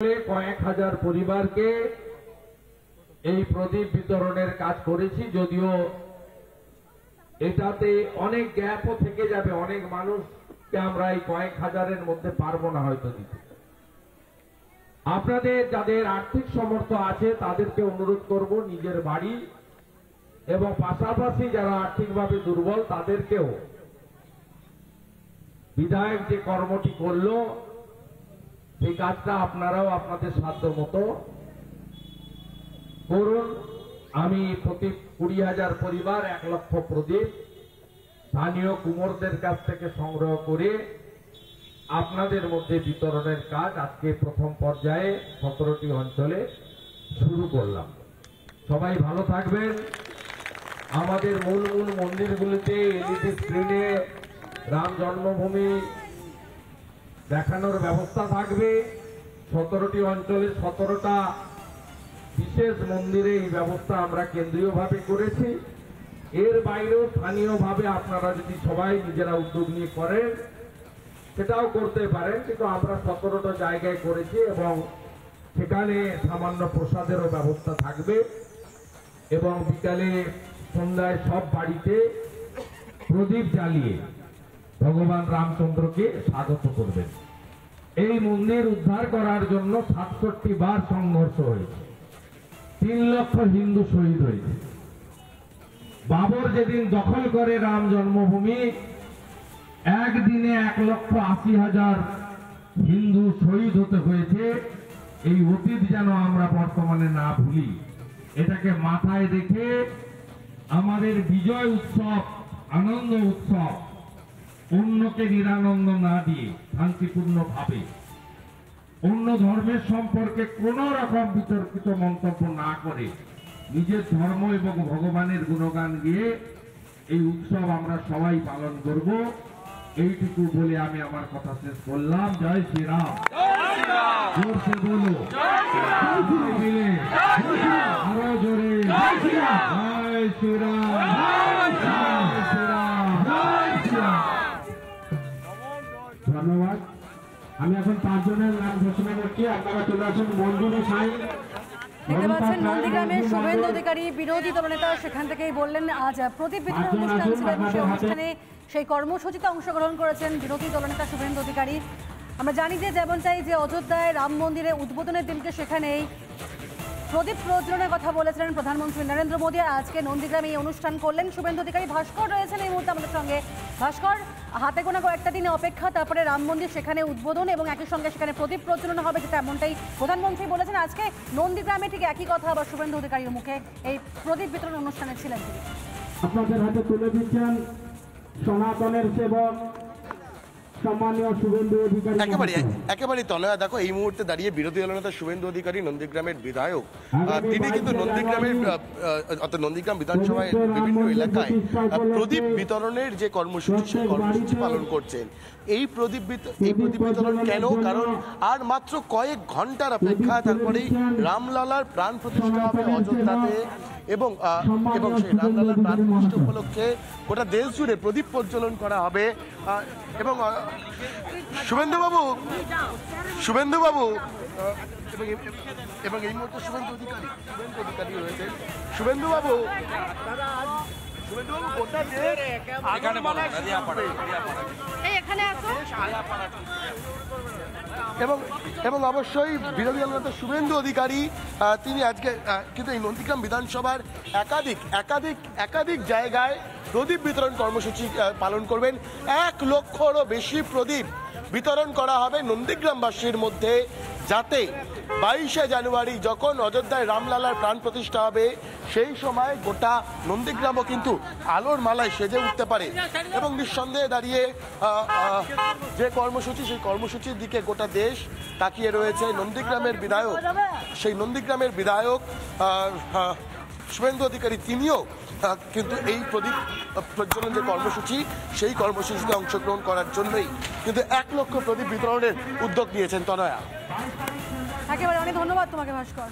কয়েক হাজার পরিবারকে এই প্রদীপ বিতরণের কাজ করেছি। যদিও এটাতে অনেক গ্যাপও থেকে যাবে, অনেক মানুষকে আমরা এই কয়েক হাজারের মধ্যে পারবো না হয়তো দিতে। আপনাদের যাদের আর্থিক সামর্থ্য আছে তাদেরকে অনুরোধ করব নিজের বাড়ি এবং পাশাপাশি যারা আর্থিকভাবে দুর্বল তাদেরকেও বিধায়ক যে কর্মটি করলো এই কাজটা আপনারাও আপনাদের সাধ্য মতো করুন। আমি প্রতি 20,000 পরিবার 1 লক্ষ প্রদীপ স্থানীয় কুমোরদের কাছ থেকে সংগ্রহ করে আপনাদের মধ্যে বিতরণের কাজ আজকে প্রথম পর্যায়ে 17টি অঞ্চলে শুরু করলাম। সবাই ভালো থাকবেন। আমাদের মূল মন্দিরগুলিতে এলইডি স্ক্রিনে রাম জন্মভূমি দেখানোর ব্যবস্থা থাকবে। 17টি অঞ্চলে 17টা বিশেষ মন্দিরে এই ব্যবস্থা আমরা কেন্দ্রীয়ভাবে করেছি। এর বাইরেও স্থানীয়ভাবে আপনারা যদি সবাই নিজেরা উদ্যোগ নিয়ে করেন সেটাও করতে পারেন, কিন্তু আমরা 17টা জায়গায় করেছি এবং সেখানে সামান্য প্রসাদেরও ব্যবস্থা থাকবে এবং বিকালে সন্ধ্যায় সব বাড়িতে প্রদীপ জ্বালিয়ে ভগবান রামচন্দ্রকে স্বাগত করবেন। এই মন্দির উদ্ধার করার জন্য 67 বার সংঘর্ষ হয়েছে, 3 লক্ষ হিন্দু শহীদ হয়েছে। বাবর যেদিন দখল করে রাম জন্মভূমি একদিনে 1,80,000 হিন্দু শহীদ হতে হয়েছে। এই অতীত যেন আমরা বর্তমানে না ভুলি, এটাকে মাথায় রেখে আমাদের বিজয় উৎসব, আনন্দ উৎসব অন্যকে নিরানন্দ না দিয়ে শান্তিপূর্ণ ভাবে অন্য ধর্মের সম্পর্কে কোন রকম বিতর্কিত মন্তব্য না করে নিজের ধর্ম এবং ভগবানের গুণগান গিয়ে এই উৎসব আমরা সবাই পালন করব। এইটুকু বলে আমি আমার কথা শেষ করলাম। জয় শ্রীরাম। জোরসে বলো, মিলে আরো জোরে জয় শ্রীরাম। ধন্যবাদ। আমি এখন 5 জনের নাম ঘোষণা করছি, আপনারা চলে আসুন। মঞ্জুরি সাই, দেখতে পাচ্ছেন নন্দীগ্রামের শুভেন্দু অধিকারী বিরোধী দলনেতা, সেখান থেকেই বললেন আজ প্রদীপ বিতরণ অনুষ্ঠান ছিল এবং সেই অনুষ্ঠানে সেই কর্মসূচিতে অংশগ্রহণ করেছেন বিরোধী দলনেতা শুভেন্দু অধিকারী। আমরা জানি যে যেমনটাই যে অযোধ্যায় রাম মন্দিরে উদ্বোধনের দিনকে সেখানেই প্রদীপ প্রজ্বলনের কথা বলেছিলেন প্রধানমন্ত্রী নরেন্দ্র মোদী। আজকে নন্দীগ্রামে এই অনুষ্ঠান করলেন শুভেন্দু অধিকারী। ভাস্কর রয়েছেন এই মুহূর্তে আমাদের সঙ্গে। ভাস্কর, হাতে গোনা কয়েকটা দিনে অপেক্ষা, তারপরে রাম মন্দির সেখানে উদ্বোধন এবং একই সঙ্গে সেখানে প্রদীপ প্রজ্বলন হবে, যেটা এমনটাই প্রধানমন্ত্রী বলেছেন। আজকে নন্দীগ্রামে ঠিক একই কথা আবার শুভেন্দু অধিকারীর মুখে এই প্রদীপ বিতরণ অনুষ্ঠানে ছিলেন তিনি। আপনাদের হাতে তুলে দিচ্ছেন সনাতনের সেবক সম্মানীয় শুভেন্দু অধিকারী। একেবারে তনয়া, দেখো এই মুহূর্তে দাঁড়িয়ে বিরোধী দলনেতা শুভেন্দু অধিকারী নন্দীগ্রামের বিধায়ক, তিনি কিন্তু নন্দীগ্রাম বিধানসভায় বিভিন্ন এলাকায় প্রদীপ বিতরণের যে কর্মসূচি সেই কর্মসূচি পালন করছেন। এই প্রদীপ বিতরণ কেন? কারণ আর মাত্র কয়েক ঘন্টার অপেক্ষা, তারপরেই রামলালার প্রাণ প্রতিষ্ঠা হবে অযোধ্যাতে এবং সেই রামলালার প্রাণ প্রতিষ্ঠা উপলক্ষে গোটা দেশ জুড়ে প্রদীপ প্রজ্বলন করা হবে। এবং শুভেন্দুবাবু এবং এই মুহূর্তে শুভেন্দু অধিকারী রয়েছেন। শুভেন্দুবাবু গোটা এবং অবশ্যই বিরোধী দলনেতা শুভেন্দু অধিকারী তিনি আজকে কিন্তু এই নন্দীগ্রাম বিধানসভার একাধিক জায়গায় প্রদীপ বিতরণ কর্মসূচি পালন করবেন। 1 লক্ষরও বেশি প্রদীপ বিতরণ করা হবে নন্দীগ্রামবাসীর মধ্যে, যাতে 22শে জানুয়ারি যখন অযোধ্যায় রামলালার প্রাণ প্রতিষ্ঠা হবে সেই সময় গোটা নন্দীগ্রামও কিন্তু আলোর মালায় সেজে উঠতে পারে। এবং নিঃসন্দেহে দাঁড়িয়ে যে কর্মসূচি, সেই কর্মসূচির দিকে গোটা দেশ তাকিয়ে রয়েছে। সেই নন্দীগ্রামের বিধায়ক শুভেন্দু অধিকারী তিনিও কিন্তু এই প্রদীপ প্রজ্বলন যে কর্মসূচি সেই কর্মসূচিতে অংশগ্রহণ করার জন্যই কিন্তু 1 লক্ষ প্রদীপ বিতরণের উদ্যোগ নিয়েছেন তনয়া। একেবারে অনেক ধন্যবাদ তোমাকে ভাস্কর।